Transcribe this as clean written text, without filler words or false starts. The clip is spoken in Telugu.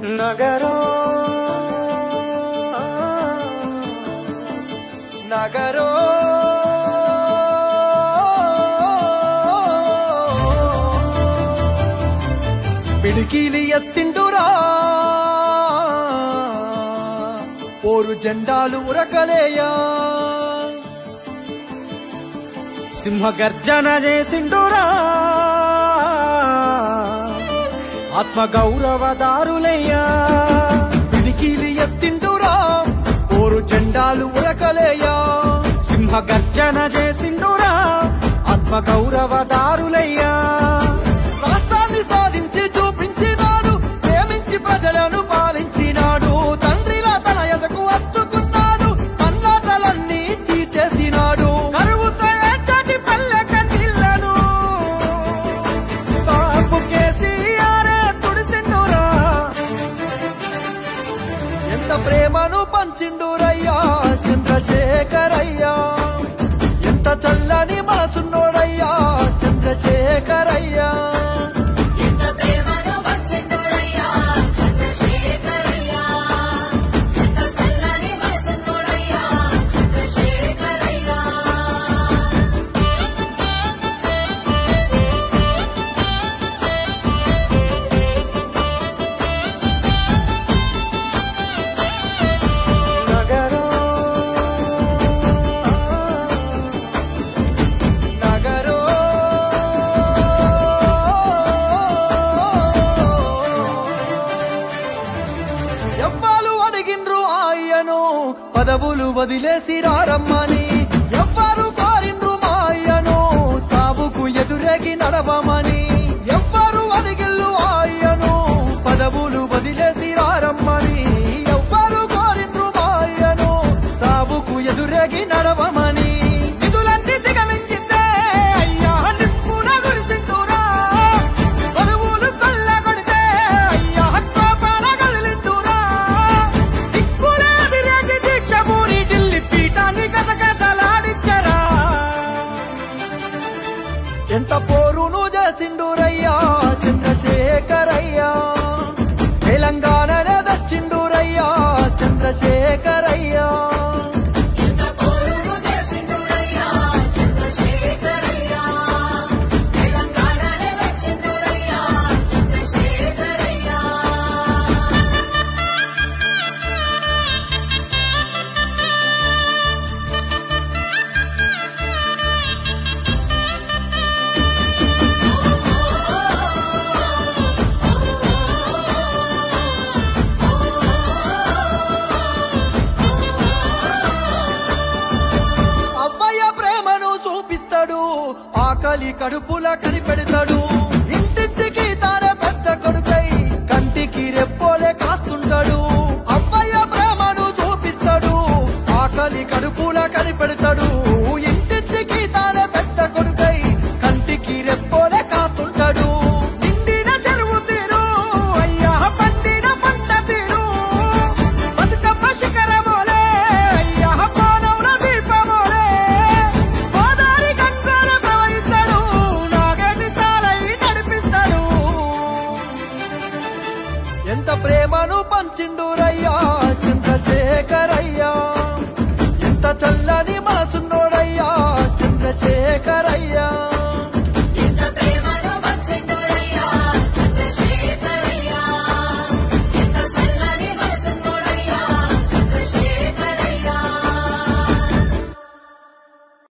నగరో నగరో పిడికిలి ఎత్తిండురా ఓరు జెండాలు ఉరకలేయా సింహ గర్జన చేసిండురా ఆత్మ గౌరవదారులయ్యా పిడికిలి ఎత్తిండురా ఓరు జెండాలు ఉరకలేయా సింహ గర్జన చేసిండురా ఆత్మ గౌరవదారులయ్యా రాష్ట్రాన్ని సాధించి చూపించినాడు ప్రేమించి ప్రజలను పాలించినాడు తండ్రిలా తన ఎదకు అత్తుకున్నాడు అన్నాటలన్నీ తీర్చేసినాడు కరువుతో ఏడ్చటి పల్లె కన్నీళ్లను బాపు కేసీఆరే తుడిసిండురా ఎంత ప్రేమను పంచిండురయ్యా చంద్రశేఖరయ్యా ఎంత చల్లని మనసున్నోడయ్యా చంద్రశేఖరయ్యా పదవులు వదిలేసి రారమ్మని ఎవ్వరు కోరిండ్రు మాయను సావుకు ఎదురేగి నడవమని ఎవ్వరు అడిగిల్లు ఆయను పదవులు వదిలేసి రారమ్మని ఎవ్వరు కోరిండ్రు మాయను సావుకు ఎదురేగి నడవమని నిధులన్నీ దిగమింగిందే అయ్యా నిప్పున గురిసిండురా పరువులు కొల్లగొడితే అయ్యా కోపాల కదిలిండురా దిక్కులే అదిరేగి దీక్షమూని ఢిల్లీ పీఠాన్ని గజగజలాడించరా ఎంత పోరును చేసిండురయ్యా చంద్రశేఖరయ్యా తెలంగాణనే దచ్చిండురయ్యా చంద్రశేఖరయ్యా ఆకలి కడుపుల కనిపెడతాడు